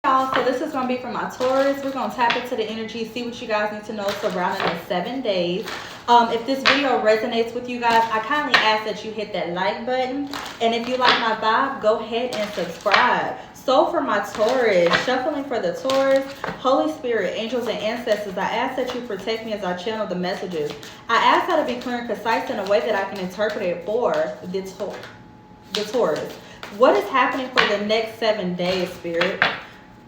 Y'all, so this is going to be for my Taurus. We're going to tap into the energy, see what you guys need to know surrounding the 7 days. If this video resonates with you guys, I kindly ask that you hit that like button. And if you like my vibe, go ahead and subscribe. So for my Taurus, shuffling for the Taurus, Holy Spirit, angels, and ancestors, I ask that you protect me as I channel the messages. I ask that it be clear and concise in a way that I can interpret it for the Taurus. What is happening for the next 7 days, Spirit?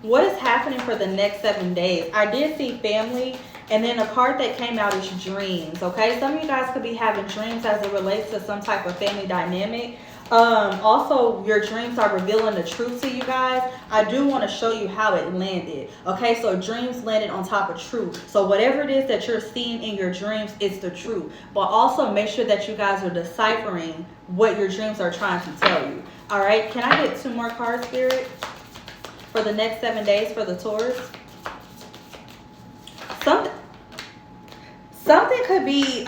What is happening for the next 7 days? I did see family, and then a card that came out is dreams, okay? Some of you guys could be having dreams as it relates to some type of family dynamic. Also, your dreams are revealing the truth to you guys. I do want to show you how it landed, okay? So dreams landed on top of truth. So whatever it is that you're seeing in your dreams, it's the truth. But also make sure that you guys are deciphering what your dreams are trying to tell you. All right, can I get 2 more cards, Spirit? For the next 7 days for the Taurus. Something could be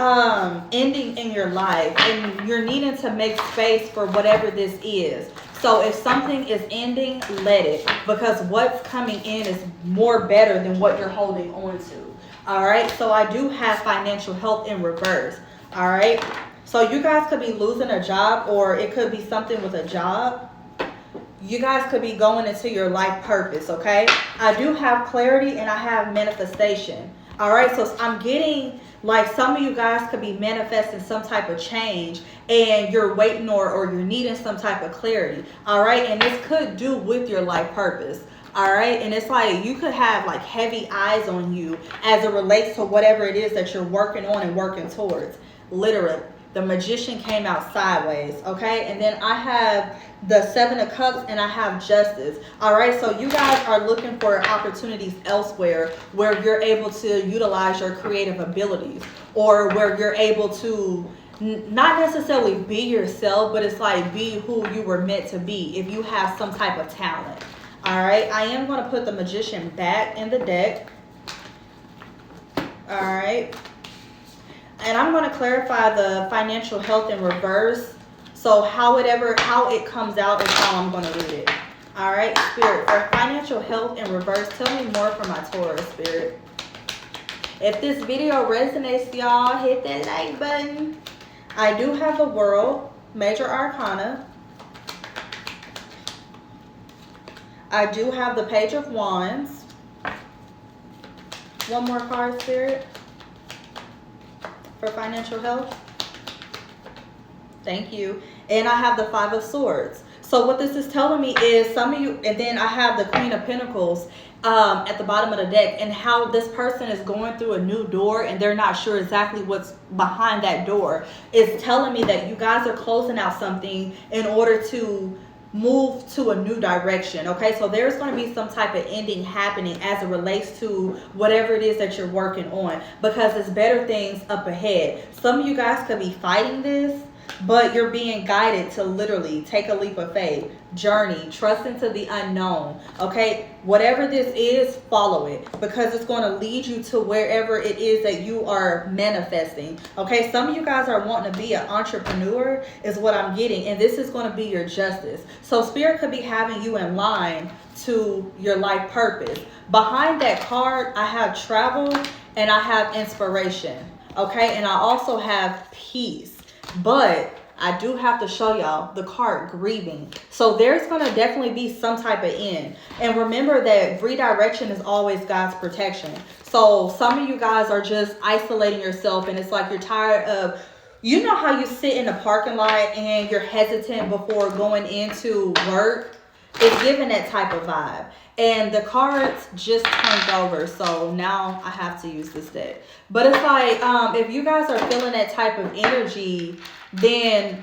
ending in your life, and you're needing to make space for whatever this is. So if something is ending, let it, because what's coming in is more better than what you're holding on to. All right, so I do have financial health in reverse. All right, so you guys could be losing a job, or it could be something with a job. You guys could be going into your life purpose, okay? I do have clarity, and I have manifestation. All right, so I'm getting like some of you guys could be manifesting some type of change, and you're waiting or you're needing some type of clarity. All right, and this could do with your life purpose. All right, and it's like you could have like heavy eyes on you as it relates to whatever it is that you're working on and working towards. Literally, the Magician came out sideways, okay? And then I have the 7 of Cups, and I have Justice. All right, so you guys are looking for opportunities elsewhere where you're able to utilize your creative abilities, or where you're able to not necessarily be yourself, but it's like be who you were meant to be if you have some type of talent. All right, I am going to put the Magician back in the deck. All right. And I'm going to clarify the financial health in reverse. So how it comes out is how I'm going to read it. All right, Spirit, for financial health in reverse, tell me more for my Taurus, Spirit. If this video resonates, y'all, hit that like button. I do have the World, Major Arcana. I do have the Page of Wands. One more card, Spirit, for financial health. Thank you. And I have the 5 of Swords. So what this is telling me is some of you, and then I have the Queen of Pentacles at the bottom of the deck, and how this person is going through a new door and they're not sure exactly what's behind that door. It's telling me that you guys are closing out something in order to move to a new direction. Okay, so there's going to be some type of ending happening as it relates to whatever it is that you're working on, because there's better things up ahead. Some of you guys could be fighting this, but you're being guided to literally take a leap of faith, journey, trust into the unknown. Okay, whatever this is, follow it, because it's going to lead you to wherever it is that you are manifesting. Okay, some of you guys are wanting to be an entrepreneur is what I'm getting, and this is going to be your justice. So Spirit could be having you in line to your life purpose. Behind that card, I have travel and I have inspiration. Okay, and I also have peace. But I do have to show y'all the card grieving. So there's going to definitely be some type of end. And remember that redirection is always God's protection. So some of you guys are just isolating yourself, and it's like you're tired of, you know how you sit in a parking lot and you're hesitant before going into work? It's giving that type of vibe. And the cards just turned over, so now I have to use this deck. But it's like, if you guys are feeling that type of energy, then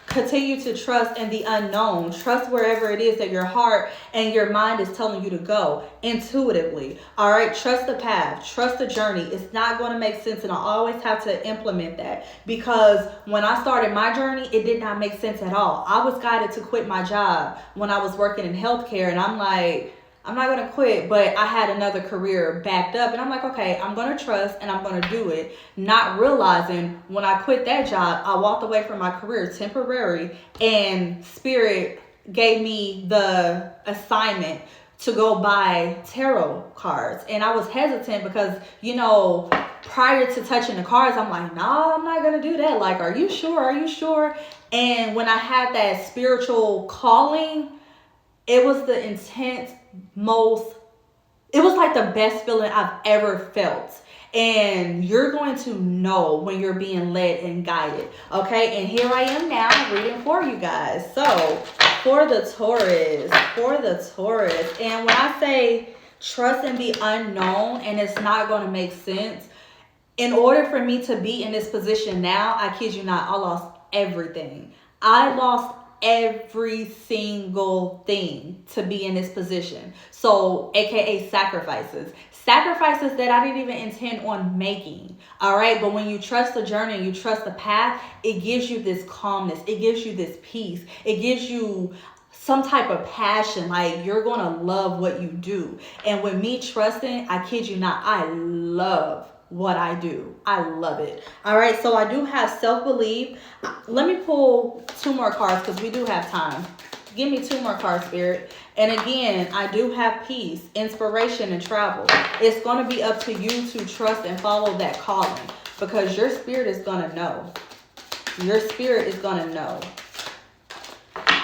continue to trust in the unknown. Trust wherever it is that your heart and your mind is telling you to go intuitively. All right, trust the path, trust the journey. It's not going to make sense, and I always have to implement that, because when I started my journey, it did not make sense at all. I was guided to quit my job when I was working in healthcare, and I'm like, I'm not going to quit, but I had another career backed up, and I'm like, okay, I'm going to trust and I'm going to do it. Not realizing when I quit that job, I walked away from my career temporary, and Spirit gave me the assignment to go buy tarot cards. And I was hesitant because, you know, prior to touching the cards, I'm like, nah, I'm not going to do that. Like, are you sure? Are you sure? And when I had that spiritual calling, it was the intense, it was like the best feeling I've ever felt. And you're going to know when you're being led and guided. Okay, and here I am now reading for you guys. So, for the Taurus. And when I say trust and be unknown and it's not going to make sense, in order for me to be in this position now, I kid you not, I lost everything. I lost every single thing to be in this position. So, aka sacrifices that I didn't even intend on making. All right. But when you trust the journey and you trust the path, it gives you this calmness. It gives you this peace. It gives you some type of passion. Like, you're going to love what you do. And with me trusting, I kid you not, I love what I do. I love it. All right. So I do have self-belief. Let me pull 2 more cards because we do have time. Give me 2 more cards, Spirit. And again, I do have peace, inspiration, and travel. It's going to be up to you to trust and follow that calling because your spirit is going to know. Your spirit is going to know.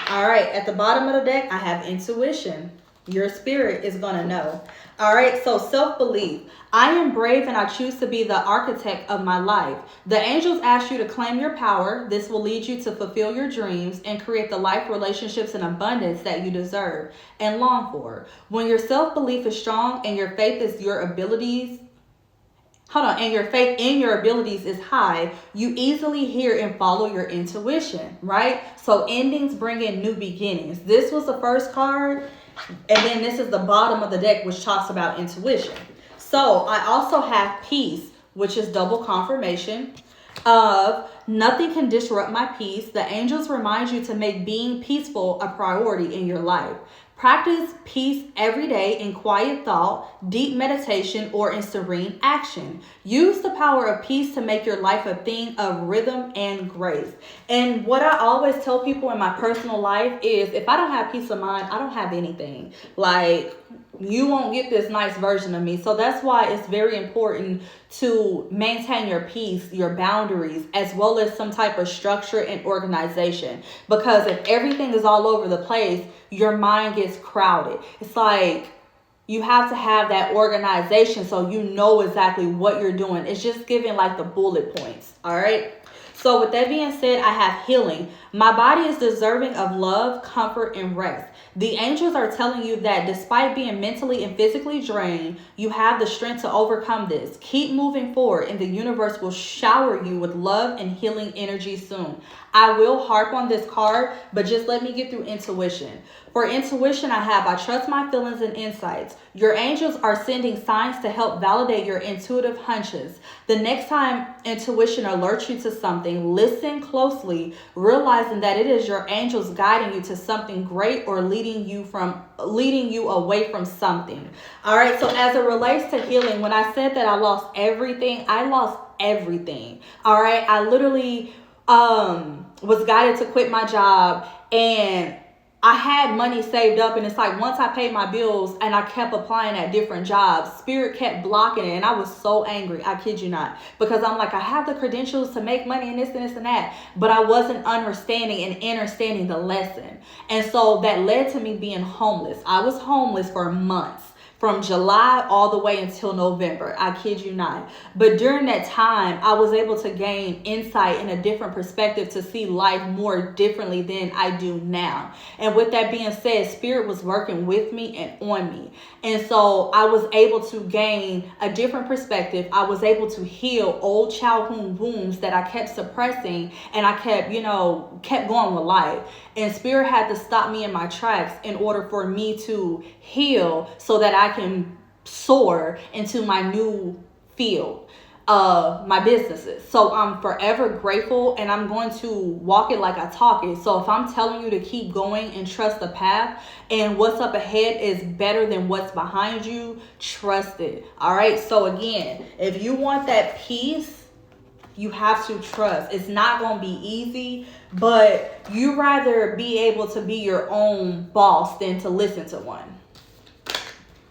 All right. At the bottom of the deck, I have intuition. Your spirit is going to know. All right. So self-belief. I am brave and I choose to be the architect of my life. The angels ask you to claim your power. This will lead you to fulfill your dreams and create the life, relationships, and abundance that you deserve and long for. When your self-belief is strong and your faith is your abilities, and your faith in your abilities is high, you easily hear and follow your intuition, right? So endings bring in new beginnings. This was the first card, and then this is the bottom of the deck, which talks about intuition. So I also have peace, which is double confirmation of nothing can disrupt my peace. The angels remind you to make being peaceful a priority in your life. Practice peace every day in quiet thought, deep meditation, or in serene action. Use the power of peace to make your life a thing of rhythm and grace. And what I always tell people in my personal life is if I don't have peace of mind, I don't have anything. Like, you won't get this nice version of me. So that's why it's very important to maintain your peace, your boundaries, as well as some type of structure and organization. Because if everything is all over the place, your mind gets crowded. It's like you have to have that organization so you know exactly what you're doing. It's just giving like the bullet points. All right. So with that being said, I have healing. My body is deserving of love, comfort, and rest. The angels are telling you that despite being mentally and physically drained, you have the strength to overcome this. Keep moving forward and the universe will shower you with love and healing energy soon. I will harp on this card, but just let me get through intuition. For intuition, I trust my feelings and insights. Your angels are sending signs to help validate your intuitive hunches. The next time intuition alerts you to something, listen closely, realizing that it is your angels guiding you to something great or leading you away from something. All right. So as it relates to healing, when I said that I lost everything, I lost everything. All right. I literally was guided to quit my job, and I had money saved up, and it's like once I paid my bills and I kept applying at different jobs, Spirit kept blocking it, and I was so angry. I kid you not, because I'm like, I have the credentials to make money and this and this and that, but I wasn't understanding and understanding the lesson. And so that led to me being homeless. I was homeless for months. From July all the way until November. I kid you not. But during that time, I was able to gain insight and a different perspective to see life more differently than I do now. And with that being said, Spirit was working with me and on me. And so I was able to gain a different perspective. I was able to heal old childhood wounds that I kept suppressing, and I kept going with life. And Spirit had to stop me in my tracks in order for me to heal so that I can soar into my new field of my businesses. So I'm forever grateful, and I'm going to walk it like I talk it. So if I'm telling you to keep going and trust the path, and what's up ahead is better than what's behind you, trust it. All right. So again, if you want that peace, you have to trust. It's not going to be easy, but you rather be able to be your own boss than to listen to one.